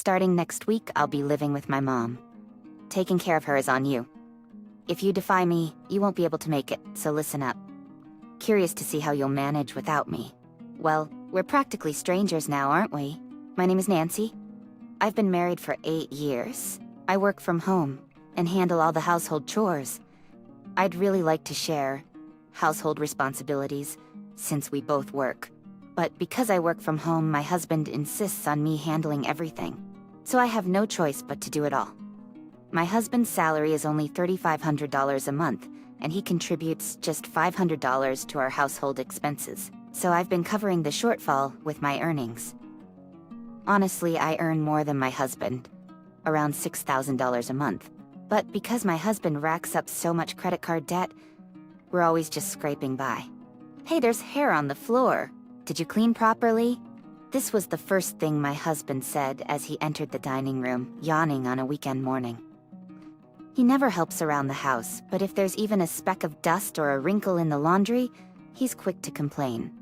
Starting next week, I'll be living with my mom. Taking care of her is on you. If you defy me, you won't be able to make it, so listen up. Curious to see how you'll manage without me. Well, we're practically strangers now, aren't we? My name is Nancy. I've been married for 8 years. I work from home and handle all the household chores. I'd really like to share household responsibilities since we both work. But because I work from home, my husband insists on me handling everything. So I have no choice but to do it all. My husband's salary is only $3,500 a month, and he contributes just $500 to our household expenses. So I've been covering the shortfall with my earnings. Honestly, I earn more than my husband, around $6,000 a month. But because my husband racks up so much credit card debt, we're always just scraping by. Hey, there's hair on the floor. Did you clean properly? This was the first thing my husband said as he entered the dining room, yawning on a weekend morning. He never helps around the house, but if there's even a speck of dust or a wrinkle in the laundry, he's quick to complain.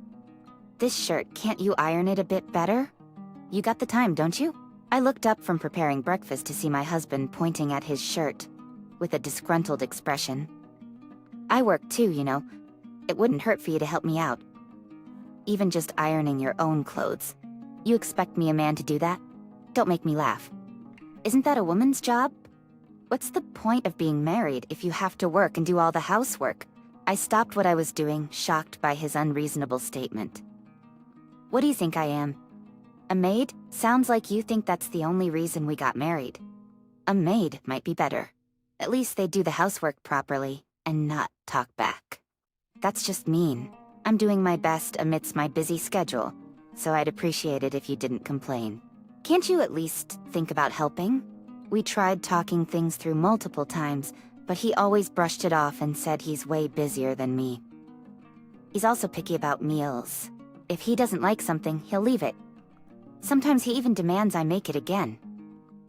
This shirt, can't you iron it a bit better? You got the time, don't you? I looked up from preparing breakfast to see my husband pointing at his shirt with a disgruntled expression. I work too, you know. It wouldn't hurt for you to help me out. Even just ironing your own clothes. You expect me, a man, to do that? Don't make me laugh. Isn't that a woman's job? What's the point of being married if you have to work and do all the housework? I stopped what I was doing, shocked by his unreasonable statement. What do you think I am? A maid? Sounds like you think that's the only reason we got married. A maid might be better. At least they do the housework properly and not talk back. That's just mean. I'm doing my best amidst my busy schedule, so I'd appreciate it if you didn't complain. Can't you at least think about helping? We tried talking things through multiple times, but he always brushed it off and said he's way busier than me. He's also picky about meals. If he doesn't like something, he'll leave it. Sometimes he even demands I make it again.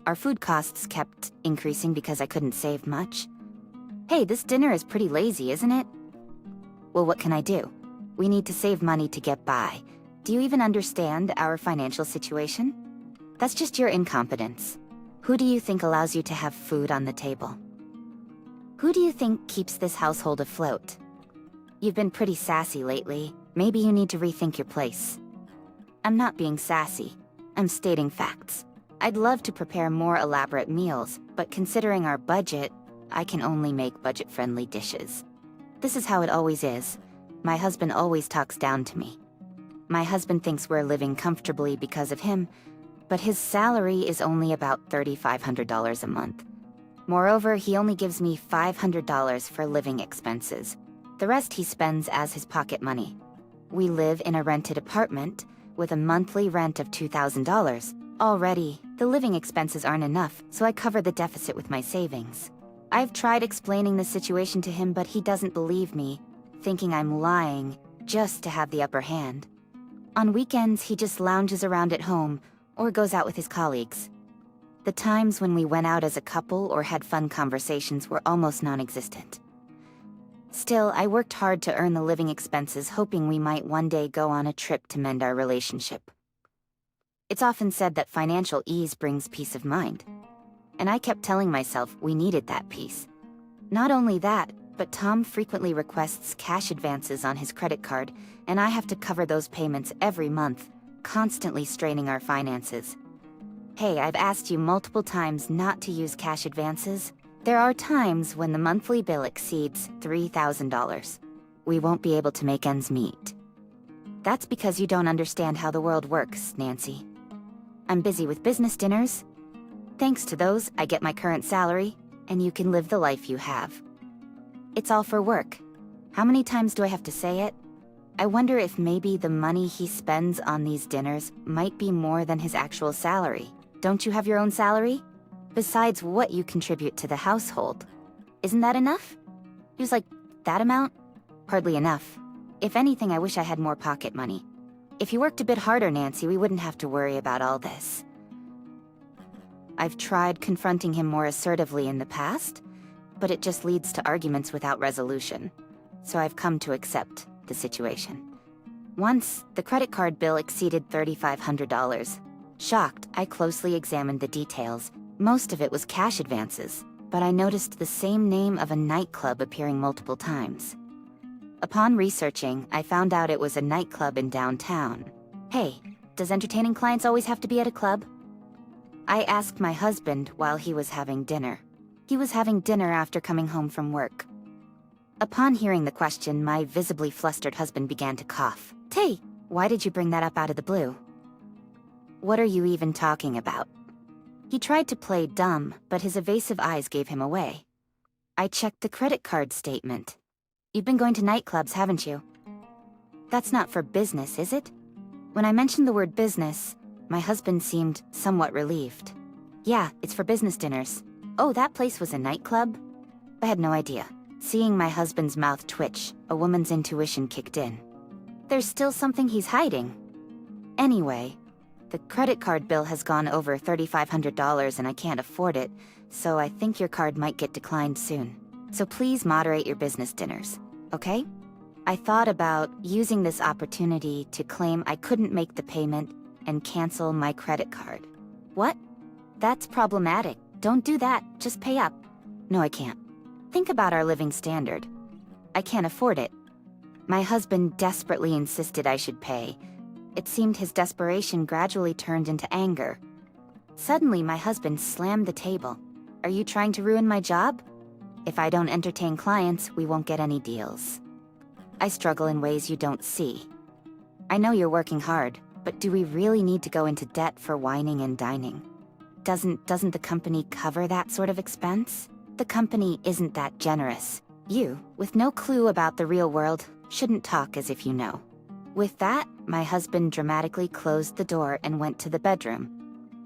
Our food costs kept increasing because I couldn't save much. Hey, this dinner is pretty lazy, isn't it? Well, what can I do? We need to save money to get by. Do you even understand our financial situation? That's just your incompetence. Who do you think allows you to have food on the table? Who do you think keeps this household afloat? You've been pretty sassy lately. Maybe you need to rethink your place. I'm not being sassy. I'm stating facts. I'd love to prepare more elaborate meals, but considering our budget, I can only make budget-friendly dishes. This is how it always is. My husband always talks down to me. My husband thinks we're living comfortably because of him, but his salary is only about $3,500 a month. Moreover, he only gives me $500 for living expenses. The rest he spends as his pocket money. We live in a rented apartment with a monthly rent of $2,000. Already, the living expenses aren't enough, so I cover the deficit with my savings. I've tried explaining the situation to him, but he doesn't believe me, thinking I'm lying just to have the upper hand. On weekends, he just lounges around at home or goes out with his colleagues. The times when we went out as a couple or had fun conversations were almost non-existent. Still, I worked hard to earn the living expenses, hoping we might one day go on a trip to mend our relationship. It's often said that financial ease brings peace of mind. And I kept telling myself we needed that peace. Not only that, but Tom frequently requests cash advances on his credit card, and I have to cover those payments every month, constantly straining our finances. Hey, I've asked you multiple times not to use cash advances. There are times when the monthly bill exceeds $3,000. We won't be able to make ends meet. That's because you don't understand how the world works, Nancy. I'm busy with business dinners. Thanks to those, I get my current salary, and you can live the life you have. It's all for work. How many times do I have to say it? I wonder if maybe the money he spends on these dinners might be more than his actual salary. Don't you have your own salary? Besides what you contribute to the household. Isn't that enough? He was like, that amount? Hardly enough. If anything, I wish I had more pocket money. If you worked a bit harder, Nancy, we wouldn't have to worry about all this. I've tried confronting him more assertively in the past, but it just leads to arguments without resolution. So I've come to accept the situation. Once, the credit card bill exceeded $3,500. Shocked, I closely examined the details. Most of it was cash advances, but I noticed the same name of a nightclub appearing multiple times. Upon researching, I found out it was a nightclub in downtown. Hey, does entertaining clients always have to be at a club? I asked my husband while he was having dinner. He was having dinner after coming home from work. Upon hearing the question, my visibly flustered husband began to cough. Hey, why did you bring that up out of the blue? What are you even talking about? He tried to play dumb, but his evasive eyes gave him away. I checked the credit card statement. You've been going to nightclubs, haven't you? That's not for business, is it? When I mentioned the word business, my husband seemed somewhat relieved. Yeah, it's for business dinners. Oh, that place was a nightclub? I had no idea. Seeing my husband's mouth twitch, a woman's intuition kicked in. There's still something he's hiding. Anyway, the credit card bill has gone over $3,500 and I can't afford it, so I think your card might get declined soon. So please moderate your business dinners, okay? I thought about using this opportunity to claim I couldn't make the payment and cancel my credit card. What? That's problematic. Don't do that. Just pay up. No, I can't. Think about our living standard. I can't afford it. My husband desperately insisted I should pay. It seemed his desperation gradually turned into anger. Suddenly, my husband slammed the table. Are you trying to ruin my job? If I don't entertain clients, we won't get any deals. I struggle in ways you don't see. I know you're working hard, but do we really need to go into debt for whining and dining? Doesn't the company cover that sort of expense? The company isn't that generous. You, with no clue about the real world, shouldn't talk as if you know. With that, my husband dramatically closed the door and went to the bedroom.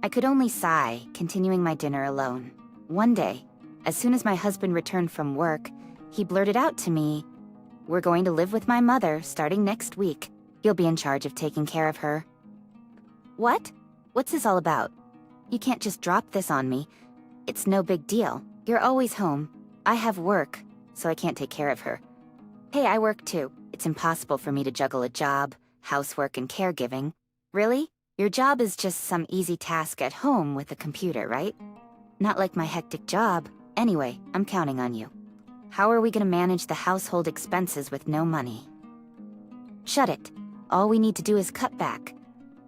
I could only sigh, continuing my dinner alone. One day, as soon as my husband returned from work, he blurted out to me, "We're going to live with my mother starting next week. You'll be in charge of taking care of her." What? What's this all about? You can't just drop this on me. It's no big deal. You're always home. I have work, so I can't take care of her. Hey, I work too. It's impossible for me to juggle a job, housework, and caregiving. Really? Your job is just some easy task at home with a computer, right? Not like my hectic job. Anyway, I'm counting on you. How are we gonna manage the household expenses with no money? Shut it. All we need to do is cut back.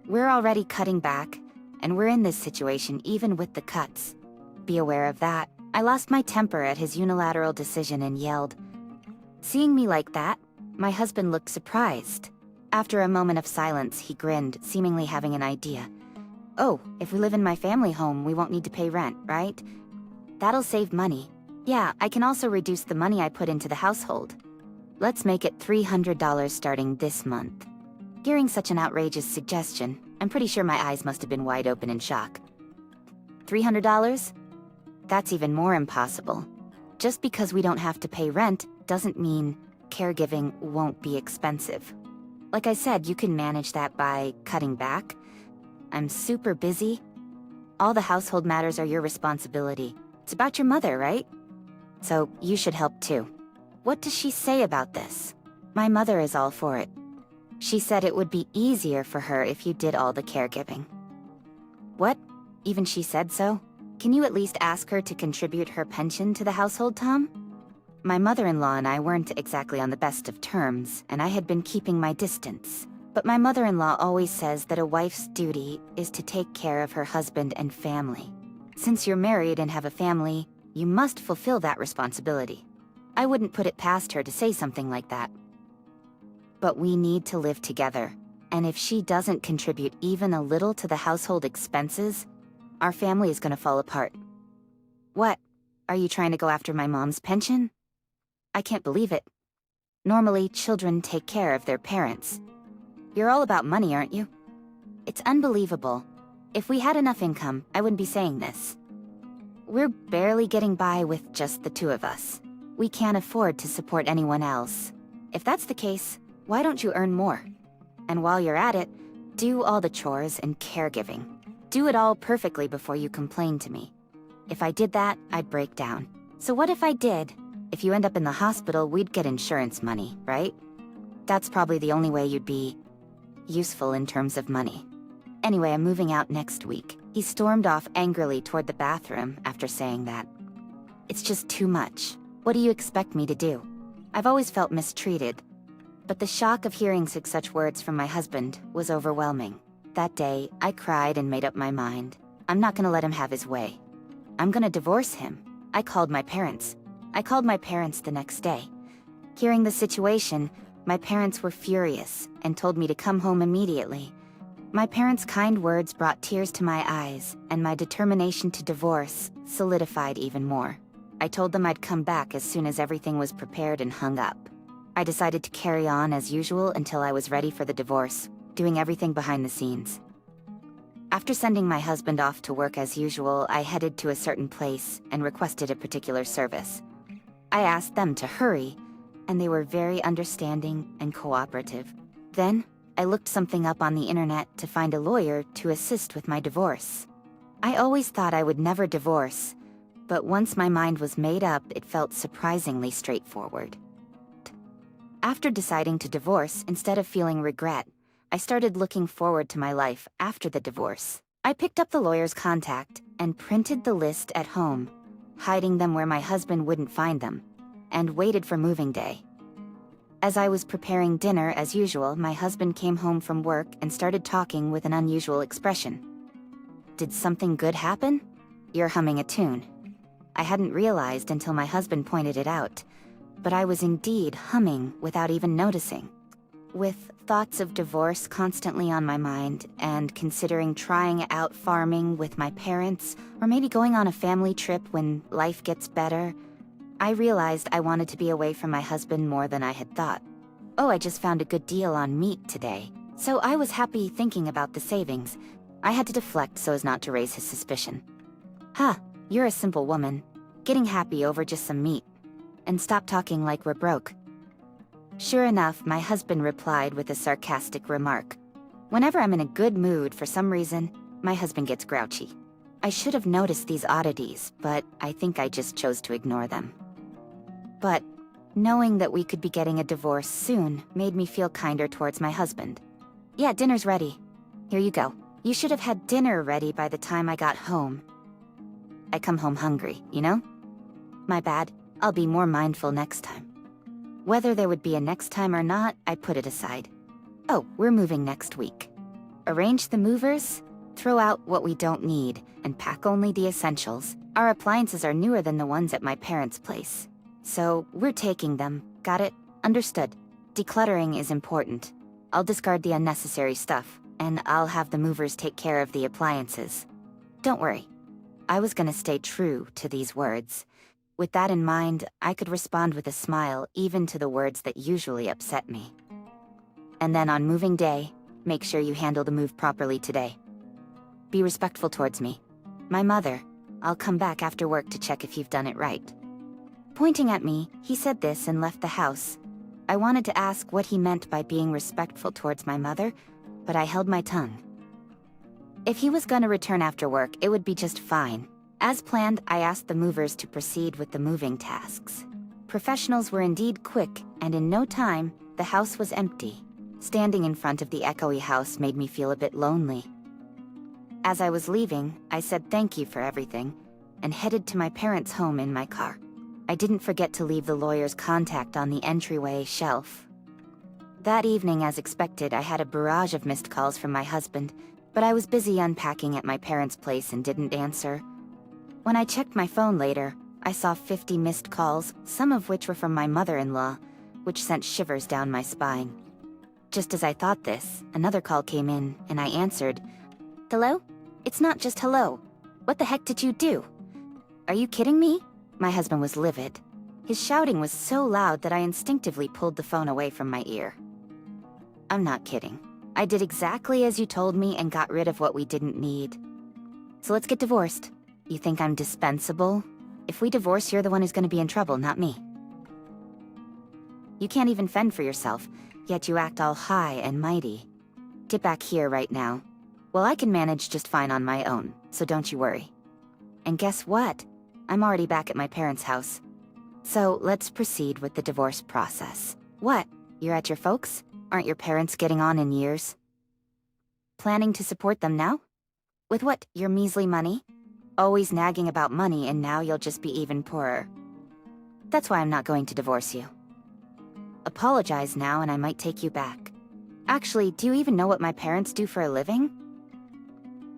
We're already cutting back, and we're in this situation even with the cuts. Be aware of that. I lost my temper at his unilateral decision and yelled. Seeing me like that, my husband looked surprised. After a moment of silence, he grinned, seemingly having an idea. Oh, if we live in my family home, we won't need to pay rent, right? That'll save money. Yeah, I can also reduce the money I put into the household. Let's make it $300 starting this month. Hearing such an outrageous suggestion, I'm pretty sure my eyes must have been wide open in shock. $300? That's even more impossible. Just because we don't have to pay rent doesn't mean caregiving won't be expensive. Like I said, you can manage that by cutting back. I'm super busy. All the household matters are your responsibility. It's about your mother, right? So you should help too. What does she say about this? My mother is all for it. She said it would be easier for her if you did all the caregiving. What? Even she said so? Can you at least ask her to contribute her pension to the household, Tom? My mother-in-law and I weren't exactly on the best of terms, and I had been keeping my distance. But my mother-in-law always says that a wife's duty is to take care of her husband and family. Since you're married and have a family, you must fulfill that responsibility. I wouldn't put it past her to say something like that. But we need to live together, and if she doesn't contribute even a little to the household expenses, our family is gonna fall apart. What? Are you trying to go after my mom's pension? I can't believe it. Normally, children take care of their parents. You're all about money, aren't you? It's unbelievable. If we had enough income, I wouldn't be saying this. We're barely getting by with just the two of us. We can't afford to support anyone else. If that's the case, why don't you earn more? And while you're at it, do all the chores and caregiving. Do it all perfectly before you complain to me. If I did that, I'd break down. So what if I did? If you end up in the hospital, we'd get insurance money, right? That's probably the only way you'd be useful in terms of money. Anyway, I'm moving out next week. He stormed off angrily toward the bathroom after saying that. It's just too much. What do you expect me to do? I've always felt mistreated. But the shock of hearing such words from my husband was overwhelming. That day, I cried and made up my mind. I'm not gonna let him have his way. I'm gonna divorce him. I called my parents. The next day. Hearing the situation, my parents were furious and told me to come home immediately. My parents' kind words brought tears to my eyes, and my determination to divorce solidified even more. I told them I'd come back as soon as everything was prepared and hung up. I decided to carry on as usual until I was ready for the divorce, doing everything behind the scenes. After sending my husband off to work as usual, I headed to a certain place and requested a particular service. I asked them to hurry, and they were very understanding and cooperative. Then, I looked something up on the internet to find a lawyer to assist with my divorce. I always thought I would never divorce, but once my mind was made up, it felt surprisingly straightforward. After deciding to divorce, instead of feeling regret, I started looking forward to my life after the divorce. I picked up the lawyer's contact and printed the list at home, hiding them where my husband wouldn't find them, and waited for moving day. As I was preparing dinner as usual, my husband came home from work and started talking with an unusual expression. Did something good happen? You're humming a tune. I hadn't realized until my husband pointed it out, but I was indeed humming without even noticing. With thoughts of divorce constantly on my mind, and considering trying out farming with my parents, or maybe going on a family trip when life gets better, I realized I wanted to be away from my husband more than I had thought. Oh, I just found a good deal on meat today. So I was happy thinking about the savings. I had to deflect so as not to raise his suspicion. Huh, you're a simple woman. Getting happy over just some meat. And stop talking like we're broke. Sure enough, my husband replied with a sarcastic remark. Whenever I'm in a good mood for some reason, my husband gets grouchy. I should have noticed these oddities, but I think I just chose to ignore them. But knowing that we could be getting a divorce soon made me feel kinder towards my husband. Yeah, dinner's ready. Here you go. You should have had dinner ready by the time I got home. I come home hungry, you know? My bad. I'll be more mindful next time. Whether there would be a next time or not, I put it aside. Oh, we're moving next week. Arrange the movers, throw out what we don't need, and pack only the essentials. Our appliances are newer than the ones at my parents' place. So, we're taking them. Got it? Understood. Decluttering is important. I'll discard the unnecessary stuff, and I'll have the movers take care of the appliances. Don't worry. I was gonna stay true to these words. With that in mind, I could respond with a smile even to the words that usually upset me. And then on moving day, make sure you handle the move properly today. Be respectful towards me. My mother. I'll come back after work to check if you've done it right. Pointing at me, he said this and left the house. I wanted to ask what he meant by being respectful towards my mother, but I held my tongue. If he was gonna return after work, it would be just fine. As planned, I asked the movers to proceed with the moving tasks. Professionals were indeed quick, and in no time, the house was empty. Standing in front of the echoey house made me feel a bit lonely. As I was leaving, I said thank you for everything, and headed to my parents' home in my car. I didn't forget to leave the lawyer's contact on the entryway shelf. That evening, as expected, I had a barrage of missed calls from my husband, but I was busy unpacking at my parents' place and didn't answer. When I checked my phone later, I saw 50 missed calls, some of which were from my mother-in-law, which sent shivers down my spine. Just as I thought this, another call came in, and I answered. Hello? It's not just hello. What the heck did you do? Are you kidding me? My husband was livid. His shouting was so loud that I instinctively pulled the phone away from my ear. I'm not kidding. I did exactly as you told me and got rid of what we didn't need. So let's get divorced. You think I'm dispensable? If we divorce, you're the one who's gonna be in trouble, not me. You can't even fend for yourself, yet you act all high and mighty. Get back here right now. Well, I can manage just fine on my own, so don't you worry. And guess what? I'm already back at my parents' house. So let's proceed with the divorce process. What? You're at your folks'? Aren't your parents getting on in years? planning to support them now? With what, your measly money? Always nagging about money and now you'll just be even poorer. That's why I'm not going to divorce you. Apologize now and I might take you back. Actually, do you even know what my parents do for a living?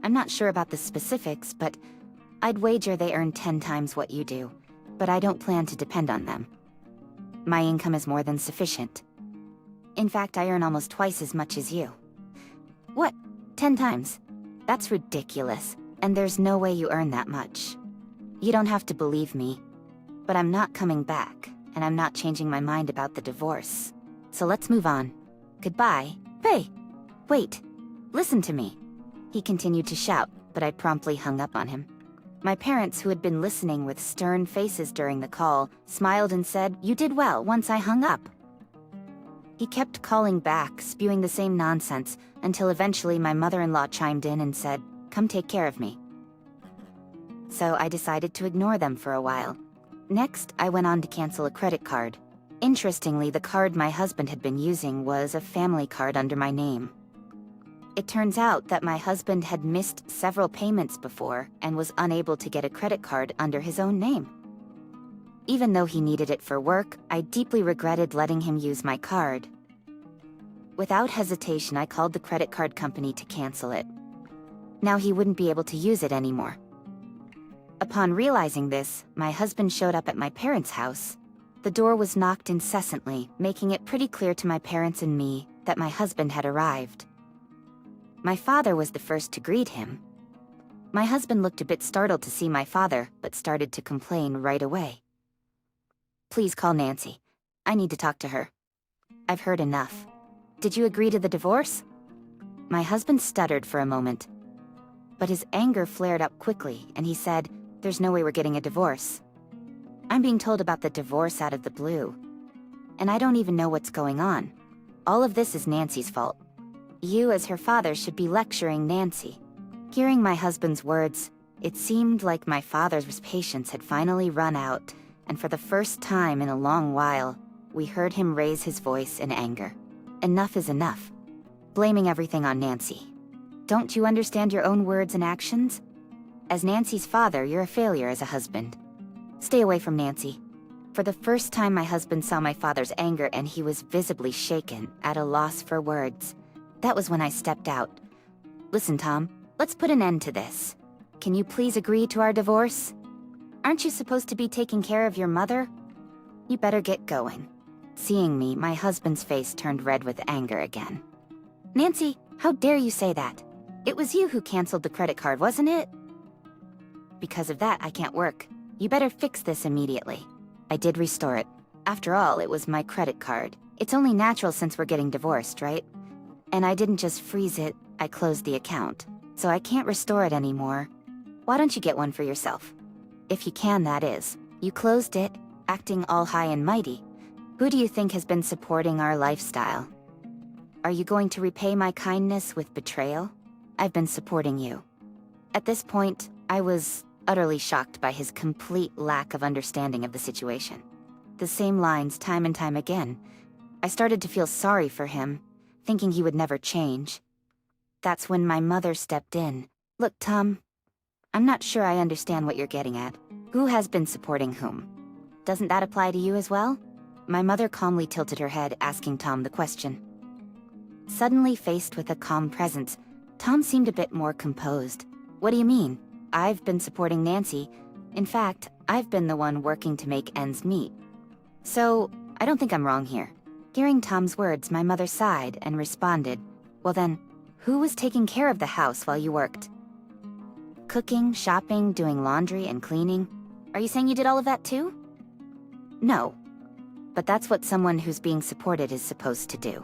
I'm not sure about the specifics, but I'd wager they earn 10 times what you do, but I don't plan to depend on them. My income is more than sufficient. In fact, I earn almost twice as much as you. What? 10 times? That's ridiculous, and there's no way you earn that much. You don't have to believe me, but I'm not coming back, and I'm not changing my mind about the divorce. So let's move on. Goodbye. Hey! Wait! Listen to me! He continued to shout, but I promptly hung up on him. My parents, who had been listening with stern faces during the call, smiled and said, "You did well," once I hung up. He kept calling back, spewing the same nonsense, until eventually my mother-in-law chimed in and said, "Come take care of me." So I decided to ignore them for a while. Next, I went on to cancel a credit card. Interestingly, the card my husband had been using was a family card under my name. It turns out that my husband had missed several payments before and was unable to get a credit card under his own name. Even though he needed it for work, I deeply regretted letting him use my card. Without hesitation, I called the credit card company to cancel it. Now he wouldn't be able to use it anymore. Upon realizing this, my husband showed up at my parents' house. The door was knocked incessantly, making it pretty clear to my parents and me that my husband had arrived. My father was the first to greet him. My husband looked a bit startled to see my father, but started to complain right away. "Please call Nancy. I need to talk to her. I've heard enough. Did you agree to the divorce?" My husband stuttered for a moment, but his anger flared up quickly, and he said, "There's no way we're getting a divorce. I'm being told about the divorce out of the blue, and I don't even know what's going on. All of this is Nancy's fault. You, as her father, should be lecturing Nancy." Hearing my husband's words, it seemed like my father's patience had finally run out, and for the first time in a long while, we heard him raise his voice in anger. Enough is enough. Blaming everything on Nancy. Don't you understand your own words and actions? As Nancy's father, you're a failure as a husband. Stay away from Nancy. For the first time, my husband saw my father's anger and he was visibly shaken, at a loss for words. That was when I stepped out. "Listen, Tom, let's put an end to this. Can you please agree to our divorce? Aren't you supposed to be taking care of your mother? You better get going." Seeing me, my husband's face turned red with anger again. "Nancy, how dare you say that? It was you who canceled the credit card, wasn't it? Because of that, I can't work. You better fix this immediately." I did restore it. After all, it was my credit card. It's only natural since we're getting divorced, right? And I didn't just freeze it, I closed the account. So I can't restore it anymore. Why don't you get one for yourself? If you can, that is. You closed it, acting all high and mighty. Who do you think has been supporting our lifestyle? Are you going to repay my kindness with betrayal? I've been supporting you. At this point, I was utterly shocked by his complete lack of understanding of the situation. The same lines time and time again. I started to feel sorry for him, thinking he would never change. That's when my mother stepped in. "Look, Tom, I'm not sure I understand what you're getting at. Who has been supporting whom? Doesn't that apply to you as well?" My mother calmly tilted her head, asking Tom the question. Suddenly faced with a calm presence, Tom seemed a bit more composed. "What do you mean? I've been supporting Nancy. In fact, I've been the one working to make ends meet. So, I don't think I'm wrong here." Hearing Tom's words, my mother sighed and responded, "Well then, who was taking care of the house while you worked? Cooking, shopping, doing laundry, and cleaning? Are you saying you did all of that too?" "No. But that's what someone who's being supported is supposed to do.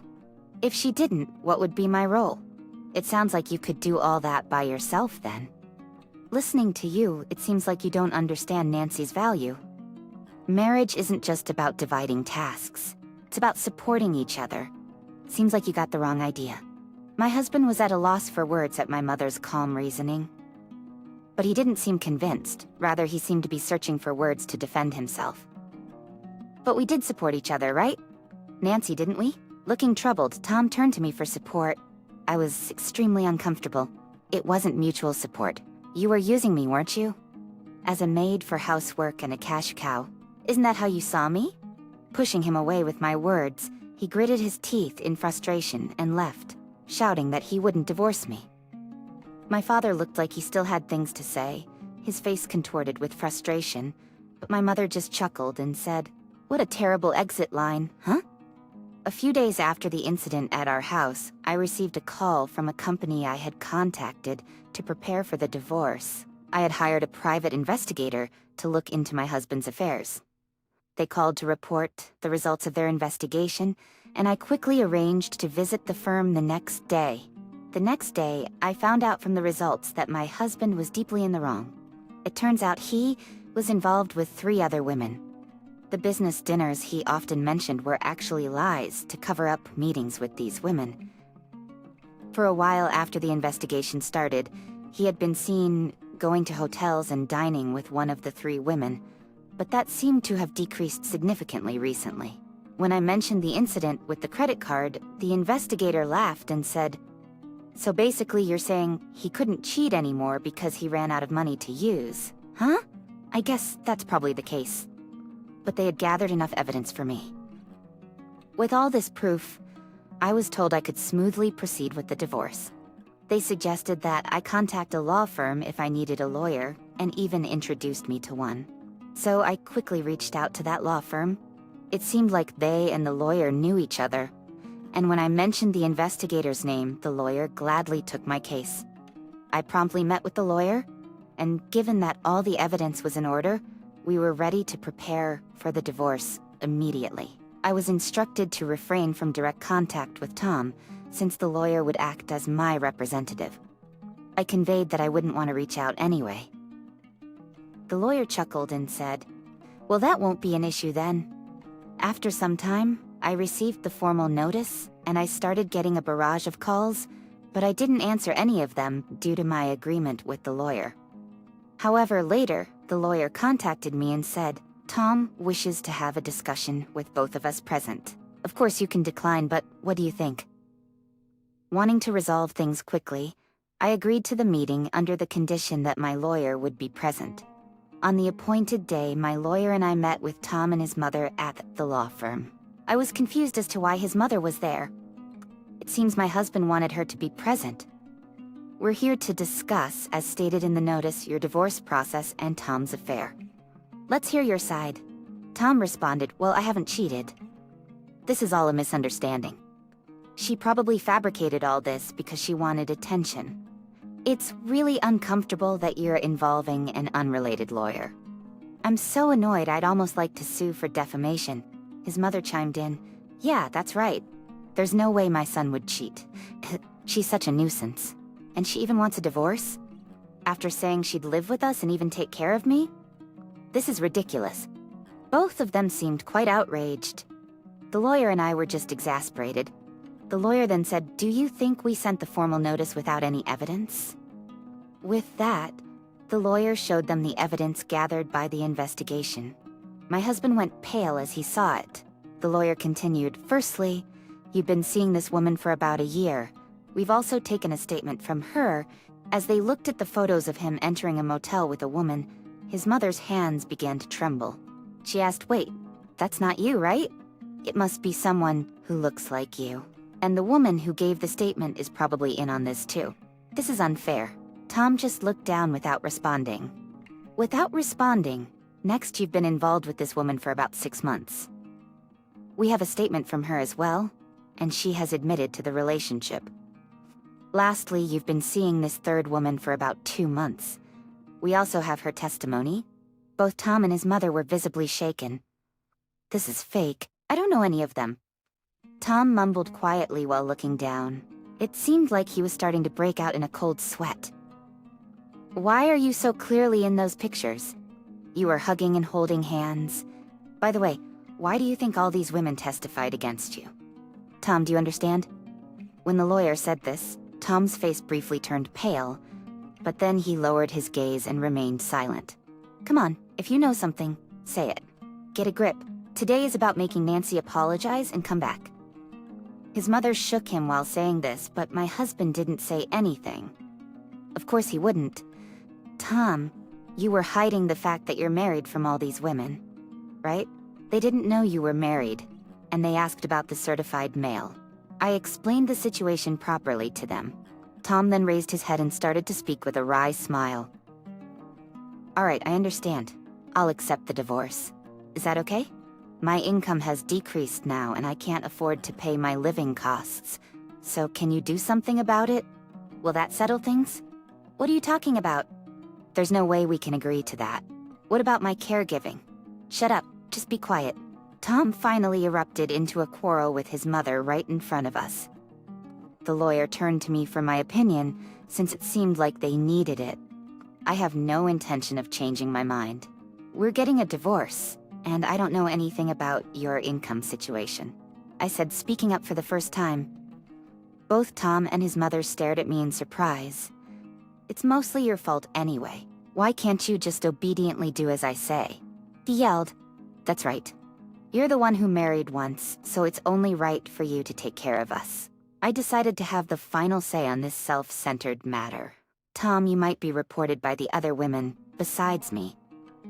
If she didn't, what would be my role? It sounds like you could do all that by yourself then. Listening to you, it seems like you don't understand Nancy's value. Marriage isn't just about dividing tasks. It's about supporting each other. Seems like you got the wrong idea." My husband was at a loss for words at my mother's calm reasoning. But he didn't seem convinced. Rather, he seemed to be searching for words to defend himself. "But we did support each other, right? Nancy, didn't we?" Looking troubled, Tom turned to me for support. I was extremely uncomfortable. It wasn't mutual support. You were using me, weren't you? As a maid for housework and a cash cow. Isn't that how you saw me? Pushing him away with my words, he gritted his teeth in frustration and left, shouting that he wouldn't divorce me. My father looked like he still had things to say, his face contorted with frustration, but my mother just chuckled and said, "What a terrible exit line, huh?" A few days after the incident at our house, I received a call from a company I had contacted to prepare for the divorce. I had hired a private investigator to look into my husband's affairs. They called to report the results of their investigation, and I quickly arranged to visit the firm the next day. The next day, I found out from the results that my husband was deeply in the wrong. It turns out he was involved with 3 other women. The business dinners he often mentioned were actually lies to cover up meetings with these women. For a while after the investigation started, he had been seen going to hotels and dining with one of the 3 women, but that seemed to have decreased significantly recently. When I mentioned the incident with the credit card, the investigator laughed and said, "So basically you're saying he couldn't cheat anymore because he ran out of money to use, huh?" I guess that's probably the case. But they had gathered enough evidence for me. With all this proof, I was told I could smoothly proceed with the divorce. They suggested that I contact a law firm if I needed a lawyer, and even introduced me to one. So I quickly reached out to that law firm. It seemed like they and the lawyer knew each other, and when I mentioned the investigator's name, the lawyer gladly took my case. I promptly met with the lawyer, and given that all the evidence was in order, we were ready to prepare for the divorce immediately. I was instructed to refrain from direct contact with Tom, since the lawyer would act as my representative. I conveyed that I wouldn't want to reach out anyway. The lawyer chuckled and said, "Well, that won't be an issue then." After some time, I received the formal notice, and I started getting a barrage of calls, but I didn't answer any of them due to my agreement with the lawyer. However, later, the lawyer contacted me and said, "Tom wishes to have a discussion with both of us present. Of course you can decline, but what do you think?" Wanting to resolve things quickly, I agreed to the meeting under the condition that my lawyer would be present. On the appointed day, my lawyer and I met with Tom and his mother at the law firm. I was confused as to why his mother was there. It seems my husband wanted her to be present. "We're here to discuss, as stated in the notice, your divorce process and Tom's affair. Let's hear your side." Tom responded, "Well, I haven't cheated. This is all a misunderstanding. She probably fabricated all this because she wanted attention. It's really uncomfortable that you're involving an unrelated lawyer. I'm so annoyed I'd almost like to sue for defamation." His mother chimed in, "Yeah, that's right. There's no way my son would cheat. She's such a nuisance. And she even wants a divorce? After saying she'd live with us and even take care of me? This is ridiculous." Both of them seemed quite outraged. The lawyer and I were just exasperated. The lawyer then said, "Do you think we sent the formal notice without any evidence?" With that, the lawyer showed them the evidence gathered by the investigation. My husband went pale as he saw it. The lawyer continued, "Firstly, you've been seeing this woman for about a year. We've also taken a statement from her. As they looked at the photos of him entering a motel with a woman, his mother's hands began to tremble. She asked, 'Wait, that's not you, right? It must be someone who looks like you. And the woman who gave the statement is probably in on this too. This is unfair.' Tom just looked down without responding. Without responding, next you've been involved with this woman for about 6 months. We have a statement from her as well, and she has admitted to the relationship. Lastly, you've been seeing this 3rd woman for about 2 months. We also have her testimony. Both Tom and his mother were visibly shaken. This is fake. I don't know any of them." Tom mumbled quietly while looking down. It seemed like he was starting to break out in a cold sweat. "Why are you so clearly in those pictures? You were hugging and holding hands. By the way, why do you think all these women testified against you?" "Tom, do you understand?" When the lawyer said this, Tom's face briefly turned pale, but then he lowered his gaze and remained silent. "Come on, if you know something, say it. Get a grip. Today is about making Nancy apologize and come back." His mother shook him while saying this, but my husband didn't say anything. Of course he wouldn't. Tom, you were hiding the fact that you're married from all these women, right? They didn't know you were married, and they asked about the certified mail. I explained the situation properly to them. Tom then raised his head and started to speak with a wry smile. All right, I understand. I'll accept the divorce. Is that okay? My income has decreased now and I can't afford to pay my living costs. So can you do something about it? Will that settle things? What are you talking about? There's no way we can agree to that. What about my caregiving? Shut up, just be quiet. Tom finally erupted into a quarrel with his mother right in front of us. The lawyer turned to me for my opinion, since it seemed like they needed it. I have no intention of changing my mind. We're getting a divorce, and I don't know anything about your income situation, I said, speaking up for the first time. Both Tom and his mother stared at me in surprise. It's mostly your fault anyway. Why can't you just obediently do as I say? He yelled. That's right. You're the one who married once, so it's only right for you to take care of us. I decided to have the final say on this self-centered matter. Tom, you might be reported by the other women, besides me.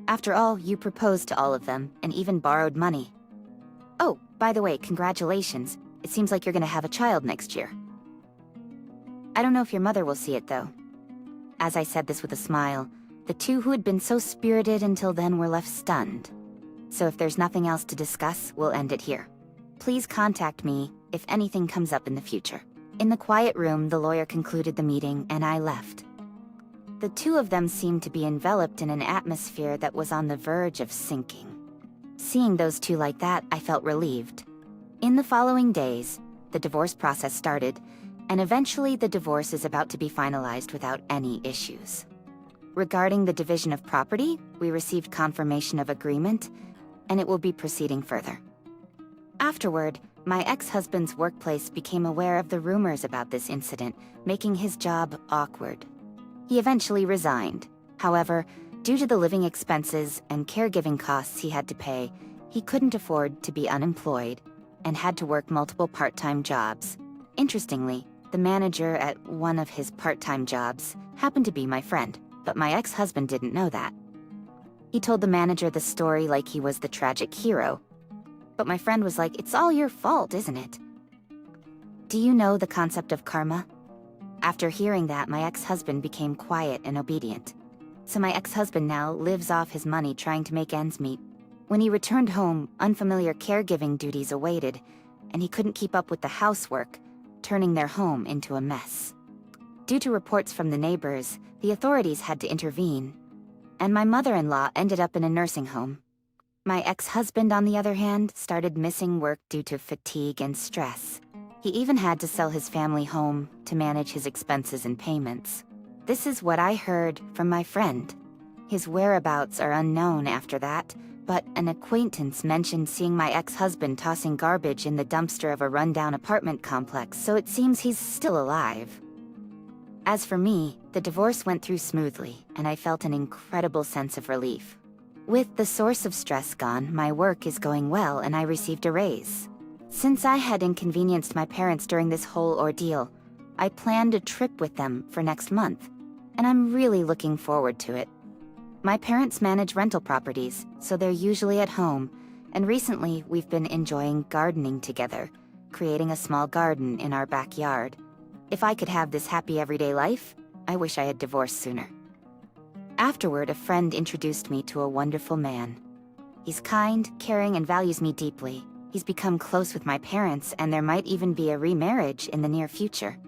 After all, you proposed to all of them, and even borrowed money. Oh, by the way, congratulations. It seems like you're gonna have a child next year. I don't know if your mother will see it, though. As I said this with a smile, the two who had been so spirited until then were left stunned. So if there's nothing else to discuss, we'll end it here. Please contact me if anything comes up in the future. In the quiet room, the lawyer concluded the meeting, and I left. The two of them seemed to be enveloped in an atmosphere that was on the verge of sinking. Seeing those two like that, I felt relieved. In the following days, the divorce process started, and eventually the divorce is about to be finalized without any issues. Regarding the division of property, we received confirmation of agreement, and it will be proceeding further. Afterward, my ex-husband's workplace became aware of the rumors about this incident, making his job awkward. He eventually resigned. However, due to the living expenses and caregiving costs he had to pay, he couldn't afford to be unemployed and had to work multiple part-time jobs. Interestingly, the manager at one of his part-time jobs happened to be my friend, but my ex-husband didn't know that. He told the manager the story like he was the tragic hero, but my friend was like, "It's all your fault, isn't it?" Do you know the concept of karma? After hearing that, my ex-husband became quiet and obedient. So my ex-husband now lives off his money trying to make ends meet. When he returned home, unfamiliar caregiving duties awaited, and he couldn't keep up with the housework, turning their home into a mess. Due to reports from the neighbors, the authorities had to intervene, and my mother-in-law ended up in a nursing home. My ex-husband, on the other hand, started missing work due to fatigue and stress. He even had to sell his family home to manage his expenses and payments. This is what I heard from my friend. His whereabouts are unknown after that, but an acquaintance mentioned seeing my ex-husband tossing garbage in the dumpster of a rundown apartment complex, so it seems he's still alive. As for me, the divorce went through smoothly, and I felt an incredible sense of relief. With the source of stress gone, my work is going well and I received a raise. Since I had inconvenienced my parents during this whole ordeal, I planned a trip with them for next month, and I'm really looking forward to it. My parents manage rental properties, so they're usually at home, and recently we've been enjoying gardening together, creating a small garden in our backyard. If I could have this happy everyday life, I wish I had divorced sooner. Afterward, a friend introduced me to a wonderful man. He's kind, caring, and values me deeply. He's become close with my parents, and there might even be a remarriage in the near future.